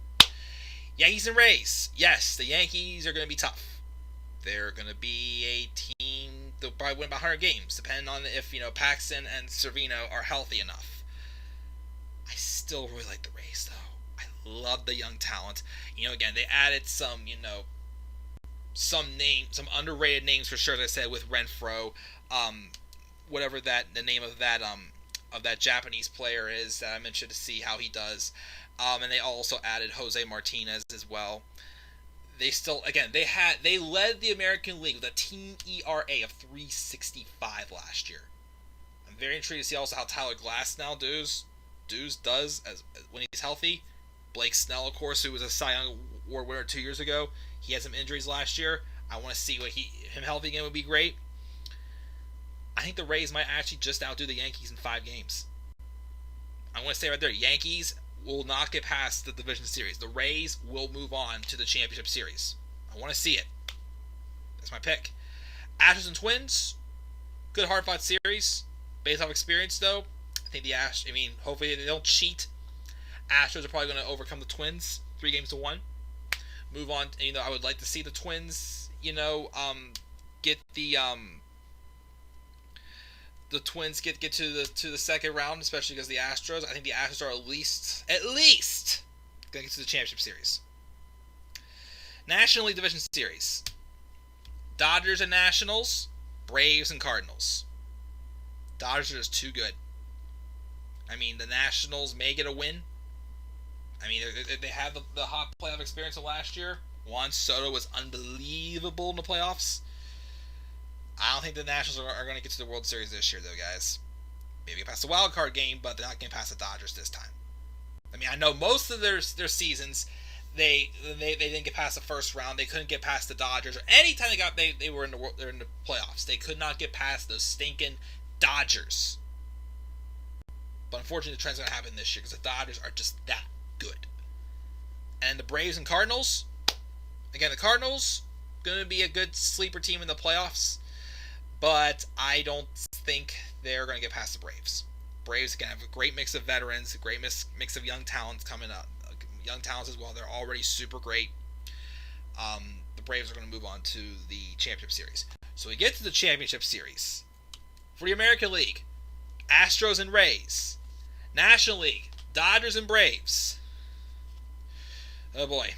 S1: Yankees and Rays. Yes, the Yankees are going to be tough. They're going to be a team that'll probably win about 100 games, depending on if, Paxton and Servino are healthy enough. I still really like the Rays, though. I love the young talent. Again, they added some underrated names for sure, as I said, with Renfroe, whatever the name of that Japanese player is that I'm interested to see how he does. And they also added Jose Martinez as well. They led the American League with a team ERA of 3.65 last year. I'm very intrigued to see also how Tyler Glasnow does as when he's healthy. Blake Snell, of course, who was a Cy Young Award winner 2 years ago, he had some injuries last year. I want to see him healthy again would be great. I think the Rays might actually just outdo the Yankees in 5 games. I want to say right there, Yankees will not get past the division series. The Rays will move on to the championship series. I want to see it. That's my pick. Astros and Twins, good hard-fought series. Based off experience, though, I think hopefully they don't cheat. Astros are probably going to overcome the Twins 3-1. Move on. And, I would like to see the Twins, get the Twins get to the second round, especially because the Astros. I think the Astros are at least going to get to the championship series. National League Division Series. Dodgers and Nationals, Braves and Cardinals. Dodgers are just too good. The Nationals may get a win. They have the hot playoff experience of last year. Juan Soto was unbelievable in the playoffs. I don't think the Nationals are going to get to the World Series this year, though, guys. Maybe get past the wild card game, but they're not getting past the Dodgers this time. I know most of their seasons, they didn't get past the first round. They couldn't get past the Dodgers. Or anytime they were in the playoffs, they could not get past those stinking Dodgers. But unfortunately, the trend's going to happen this year because the Dodgers are just that good. And the Braves and Cardinals. Again, the Cardinals going to be a good sleeper team in the playoffs. but I don't think they're going to get past the Braves. Braves again have a great mix of veterans, a great mix of young talents coming up, young talents as well. They're already super great. The Braves are going to move on to the championship series. So we get to the championship series for the American League: Astros and Rays. National League: Dodgers and Braves. Oh boy,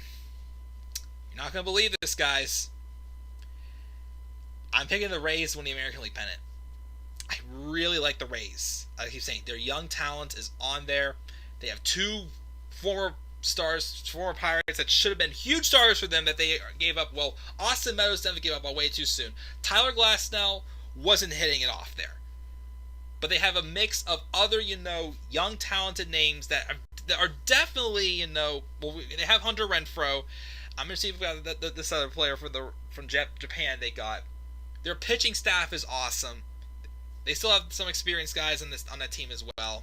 S1: you're not going to believe this, guys. I'm picking the Rays to win the American League pennant. I really like the Rays. I keep saying their young talent is on there. They have two former stars, former Pirates that should have been huge stars for them that they gave up. Well, Austin Meadows definitely gave up way too soon. Tyler Glasnow wasn't hitting it off there. But they have a mix of other, young talented names that are definitely, well, they have Hunter Renfroe. I'm going to see if we got this other player from Japan they got. Their pitching staff is awesome. They still have some experienced guys on that team as well.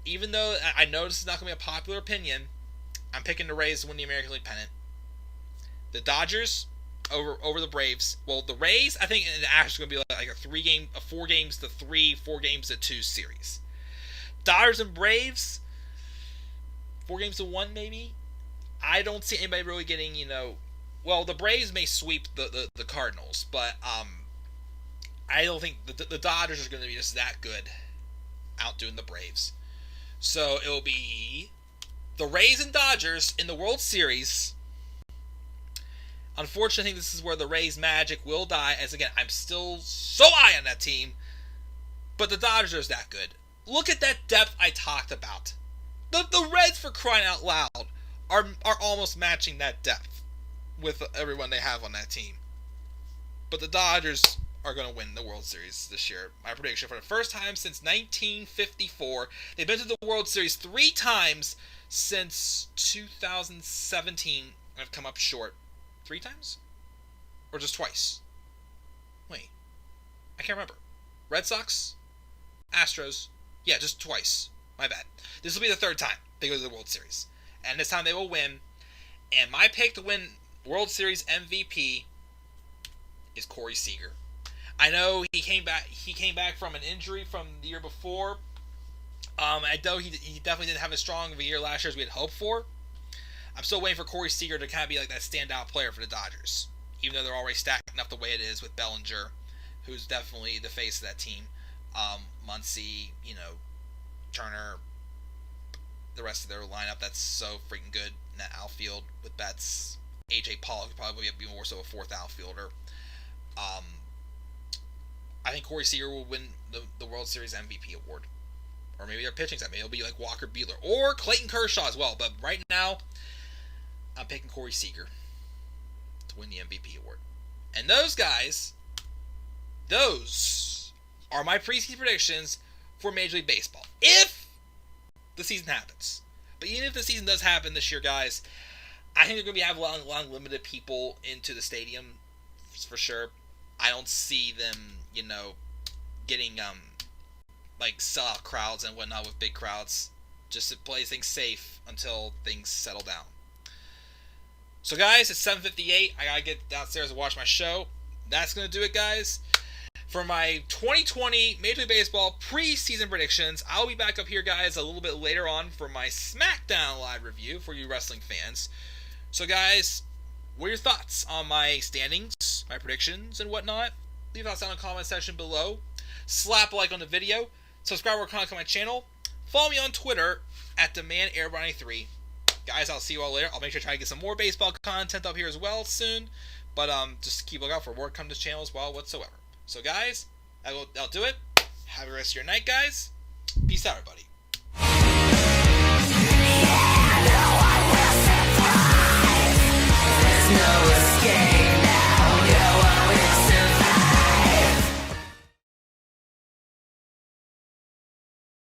S1: Even though I know this is not going to be a popular opinion, I'm picking the Rays to win the American League pennant. The Dodgers over the Braves. Well, the Rays, I think the Astros are going to be like a 4 games to 3, 4 games to 2 series. Dodgers and Braves, 4 games to 1 maybe. I don't see anybody really getting, well, the Braves may sweep the Cardinals, but I don't think the Dodgers are going to be just that good, outdoing the Braves. So it will be the Rays and Dodgers in the World Series. Unfortunately, I think this is where the Rays' magic will die, as again, I'm still so high on that team, but the Dodgers are that good. Look at that depth I talked about. The Reds, for crying out loud, are almost matching that depth with everyone they have on that team. But the Dodgers are going to win the World Series this year. My prediction: for the first time since 1954, they've been to the World Series 3 times since 2017 and have come up short. 3 times? Or just twice? Wait. I can't remember. Red Sox? Astros? Yeah, just twice. My bad. This will be the 3rd time they go to the World Series. And this time they will win. And my pick to win World Series MVP is Corey Seager. I know he came back from an injury from the year before. I know he definitely didn't have as strong of a year last year as we had hoped for. I'm still waiting for Corey Seager to kind of be like that standout player for the Dodgers, even though they're already stacked enough the way it is with Bellinger, who's definitely the face of that team. Muncy, Turner, the rest of their lineup that's so freaking good in that outfield with Betts. AJ Pollock could probably be more so a 4th outfielder. I think Corey Seager will win the World Series MVP award. Or maybe their pitching side. Maybe it'll be like Walker Buehler. Or Clayton Kershaw as well. But right now, I'm picking Corey Seager to win the MVP award. And those guys, those are my preseason predictions for Major League Baseball. If the season happens. But even if the season does happen this year, guys, I think they're going to have a lot of limited people into the stadium for sure. I don't see them, getting like sellout crowds and whatnot with big crowds, just to play things safe until things settle down. So guys, it's 7:58. I gotta get downstairs and watch my show. That's gonna do it, guys. For my 2020 Major League Baseball preseason predictions, I'll be back up here, guys, a little bit later on for my SmackDown live review for you wrestling fans. So guys, what are your thoughts on my standings, my predictions, and whatnot? Leave thoughts down in the comment section below. Slap a like on the video. Subscribe or comment on my channel. Follow me on Twitter at TheManAirBonnie3. Guys, I'll see you all later. I'll make sure to try to get some more baseball content up here as well soon. But just keep a lookout for more come to this channel as well whatsoever. So guys, that'll do it. Have a rest of your night, guys. Peace out, everybody.